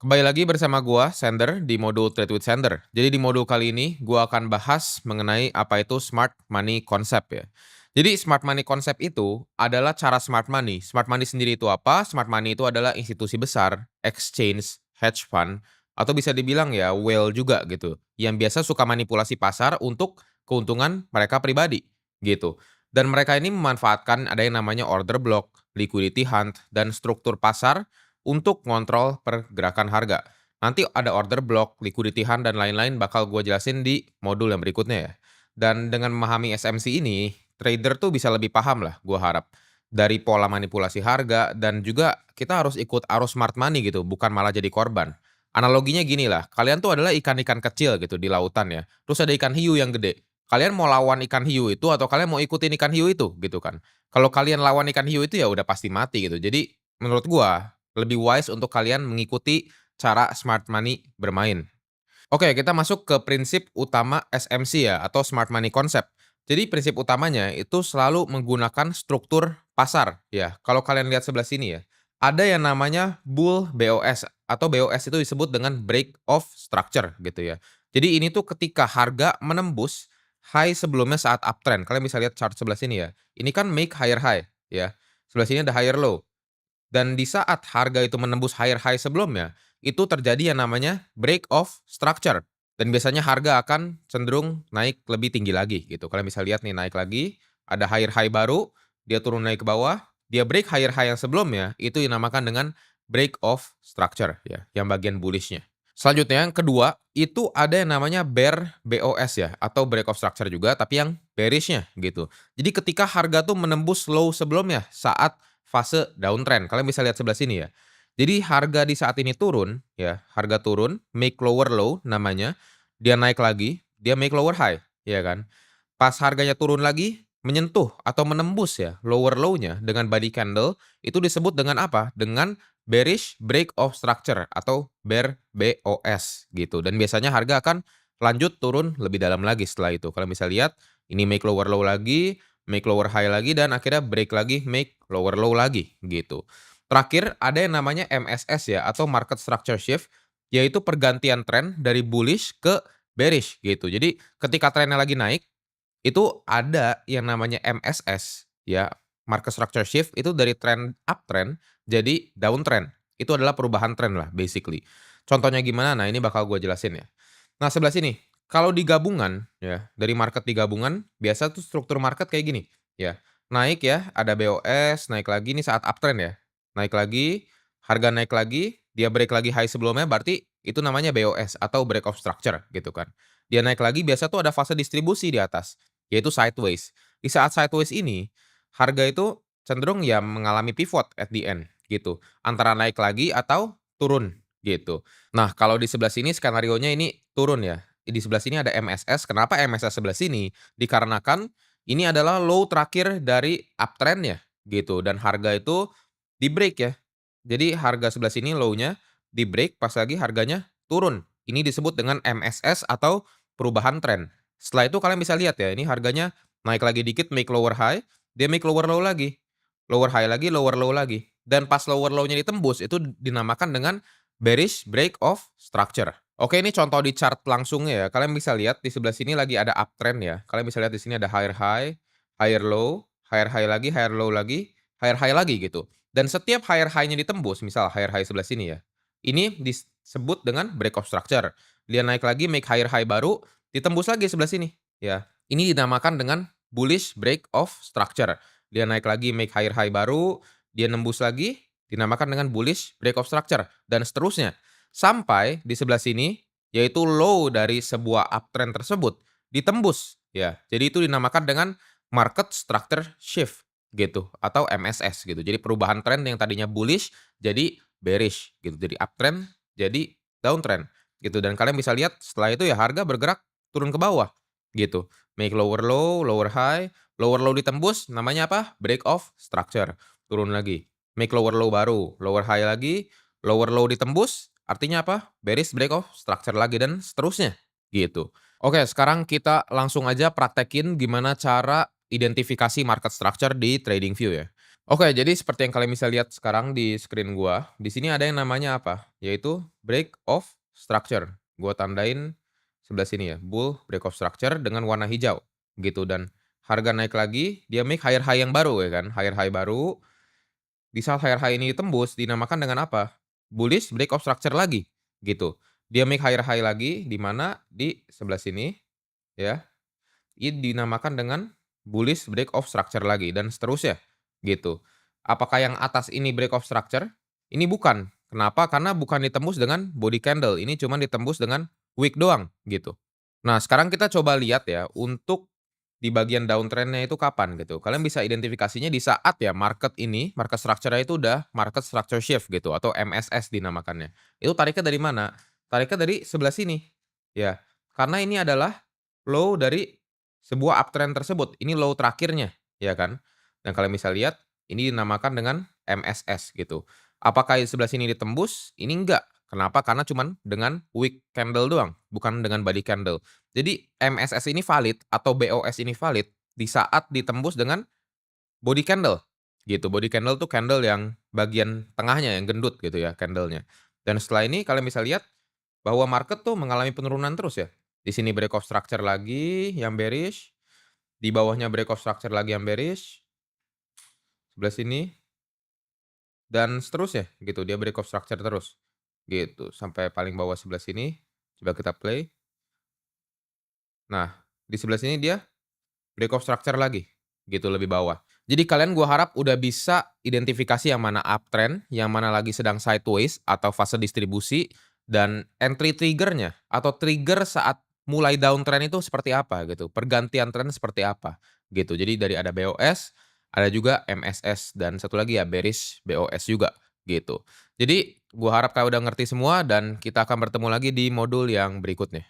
Kembali lagi bersama gua, Sender, di modul Trade with Sender. Jadi di modul kali ini, gua akan bahas mengenai apa itu smart money concept ya. Jadi smart money concept itu adalah cara smart money. Smart money sendiri itu apa? Smart money itu adalah institusi besar, exchange, hedge fund, atau bisa dibilang ya whale juga gitu. Yang biasa suka manipulasi pasar untuk keuntungan mereka pribadi gitu. Dan mereka ini memanfaatkan ada yang namanya order block, liquidity hunt, dan struktur pasar untuk ngontrol pergerakan harga. Nanti ada order block, liquidity hunt, dan lain-lain bakal gue jelasin di modul yang berikutnya ya. Dan dengan memahami SMC ini, trader tuh bisa lebih paham lah, gue harap. Dari pola manipulasi harga, dan juga kita harus ikut arus smart money gitu, bukan malah jadi korban. Analoginya gini lah, kalian tuh adalah ikan-ikan kecil gitu di lautan ya. Terus ada ikan hiu yang gede. Kalian mau lawan ikan hiu itu atau kalian mau ikutin ikan hiu itu gitu kan. Kalau kalian lawan ikan hiu itu ya udah pasti mati gitu. Jadi menurut gua lebih wise untuk kalian mengikuti cara smart money bermain. Oke, kita masuk ke prinsip utama SMC ya, atau smart money concept. Jadi prinsip utamanya itu selalu menggunakan struktur pasar ya. Kalau kalian lihat sebelah sini ya, ada yang namanya bull BOS atau BOS itu disebut dengan break of structure gitu ya. Jadi ini tuh ketika harga menembus high sebelumnya saat uptrend. Kalian bisa lihat chart sebelah sini ya. Ini kan make higher high ya. Sebelah sini ada higher low. Dan di saat harga itu menembus higher high sebelumnya, itu terjadi yang namanya break of structure. Dan biasanya harga akan cenderung naik lebih tinggi lagi gitu. Kalian bisa lihat nih naik lagi, ada higher high baru, dia turun naik ke bawah, dia break higher high yang sebelumnya, itu dinamakan dengan break of structure ya, yang bagian bullishnya. Selanjutnya yang kedua, itu ada yang namanya bear BOS ya, atau break of structure juga, tapi yang bearishnya gitu. Jadi ketika harga tuh menembus low sebelumnya saat fase downtrend. Kalian bisa lihat sebelah sini ya. Jadi harga di saat ini turun ya, harga turun, make lower low namanya, dia naik lagi, dia make lower high, ya kan. Pas harganya turun lagi, menyentuh atau menembus ya lower low-nya dengan body candle, itu disebut dengan apa? Dengan bearish break of structure atau bear BOS gitu. Dan biasanya harga akan lanjut turun lebih dalam lagi setelah itu. Kalian bisa lihat ini make lower low lagi, make lower high lagi, dan akhirnya break lagi, make lower low lagi gitu. Terakhir ada yang namanya MSS ya, atau market structure shift, yaitu pergantian tren dari bullish ke bearish gitu. Jadi ketika trennya lagi naik, itu ada yang namanya MSS ya, market structure shift, itu dari trend uptrend jadi downtrend. Itu adalah perubahan tren lah basically. Contohnya gimana? Nah, ini bakal gue jelasin ya. Nah, sebelah sini, kalau di gabungan ya, dari market di gabungan, biasa tuh struktur market kayak gini ya. Naik ya, ada BOS, naik lagi nih saat uptrend ya. Naik lagi, harga naik lagi, dia break lagi high sebelumnya, berarti itu namanya BOS atau break of structure gitu kan. Dia naik lagi, biasa tuh ada fase distribusi di atas, yaitu sideways. Di saat sideways ini, harga itu cenderung ya mengalami pivot at the end gitu. Antara naik lagi atau turun gitu. Nah, kalau di sebelah sini skenarionya ini turun ya. Di sebelah sini ada MSS. Kenapa MSS sebelah sini? Dikarenakan ini adalah low terakhir dari uptrend-nya gitu, dan harga itu di break ya. Jadi harga sebelah sini low-nya di break, pas lagi harganya turun. Ini disebut dengan MSS atau perubahan tren. Setelah itu kalian bisa lihat ya, ini harganya naik lagi dikit, make lower high, dia make lower low lagi. Lower high lagi, lower low lagi. Dan pas lower low-nya ditembus, itu dinamakan dengan bearish break of structure. Oke, ini contoh di chart langsungnya ya. Kalian bisa lihat di sebelah sini lagi ada uptrend ya. Kalian bisa lihat di sini ada higher high, higher low, higher high lagi, higher low lagi, higher high lagi gitu. Dan setiap higher high-nya ditembus, misal higher high sebelah sini ya. Ini disebut dengan break of structure. Dia naik lagi, make higher high baru, ditembus lagi sebelah sini, ya. Ini dinamakan dengan bullish break of structure. Dia naik lagi, make higher high baru, dia nembus lagi, dinamakan dengan bullish break of structure, dan seterusnya. Sampai di sebelah sini, yaitu low dari sebuah uptrend tersebut, ditembus, ya. Jadi itu dinamakan dengan market structure shift gitu, atau MSS gitu. Jadi perubahan tren yang tadinya bullish jadi bearish gitu. Jadi uptrend jadi downtrend gitu, dan kalian bisa lihat setelah itu ya harga bergerak turun ke bawah gitu. Make lower low, lower high, lower low ditembus namanya apa? Break of structure. Turun lagi. Make lower low baru, lower high lagi, lower low ditembus artinya apa? Bearish break of structure lagi, dan seterusnya gitu. Oke, sekarang kita langsung aja praktekin gimana cara identifikasi market structure di TradingView ya. Oke, jadi seperti yang kalian bisa lihat sekarang di screen gua, di sini ada yang namanya apa? Yaitu break of structure. Gua tandain sebelah sini ya, bull break of structure dengan warna hijau gitu dan harga naik lagi, dia make higher high yang baru ya kan, higher high baru. Di saat higher high ini ditembus dinamakan dengan apa? Bullish break of structure lagi gitu. Dia make higher high lagi di mana di sebelah sini ya. Ini dinamakan dengan bullish break of structure lagi dan seterusnya, gitu. Apakah yang atas ini break of structure? Ini bukan. Kenapa? Karena bukan ditembus dengan body candle, ini cuma ditembus dengan wick doang, gitu. Nah, sekarang kita coba lihat ya, untuk di bagian downtrend-nya itu kapan gitu. Kalian bisa identifikasinya di saat ya market ini, market structure-nya itu udah market structure shift gitu atau MSS dinamakannya. Itu tariknya dari mana? Tariknya dari sebelah sini, ya. Karena ini adalah low dari sebuah uptrend tersebut, ini low terakhirnya, ya kan. Dan kalian bisa lihat, ini dinamakan dengan MSS gitu. Apakah di sebelah sini ditembus? Ini enggak. Kenapa? Karena cuman dengan wick candle doang, bukan dengan body candle. Jadi MSS ini valid atau BOS ini valid di saat ditembus dengan body candle, gitu. Body candle tuh candle yang bagian tengahnya yang gendut gitu ya candlenya. Dan setelah ini kalian bisa lihat bahwa market tuh mengalami penurunan terus ya. Di sini break of structure lagi yang bearish, di bawahnya break of structure lagi yang bearish, sebelah sini dan seterusnya gitu. Dia break of structure terus gitu sampai paling bawah sebelah sini. Coba kita play. Nah, di sebelah sini dia break of structure lagi, gitu lebih bawah. Jadi kalian gua harap udah bisa identifikasi yang mana uptrend, yang mana lagi sedang sideways atau fase distribusi, dan entry trigger-nya atau trigger saat mulai downtrend itu seperti apa gitu, pergantian tren seperti apa, gitu. Jadi dari ada BOS, ada juga MSS, dan satu lagi ya bearish BOS juga, gitu. Jadi gua harap kalian udah ngerti semua dan kita akan bertemu lagi di modul yang berikutnya.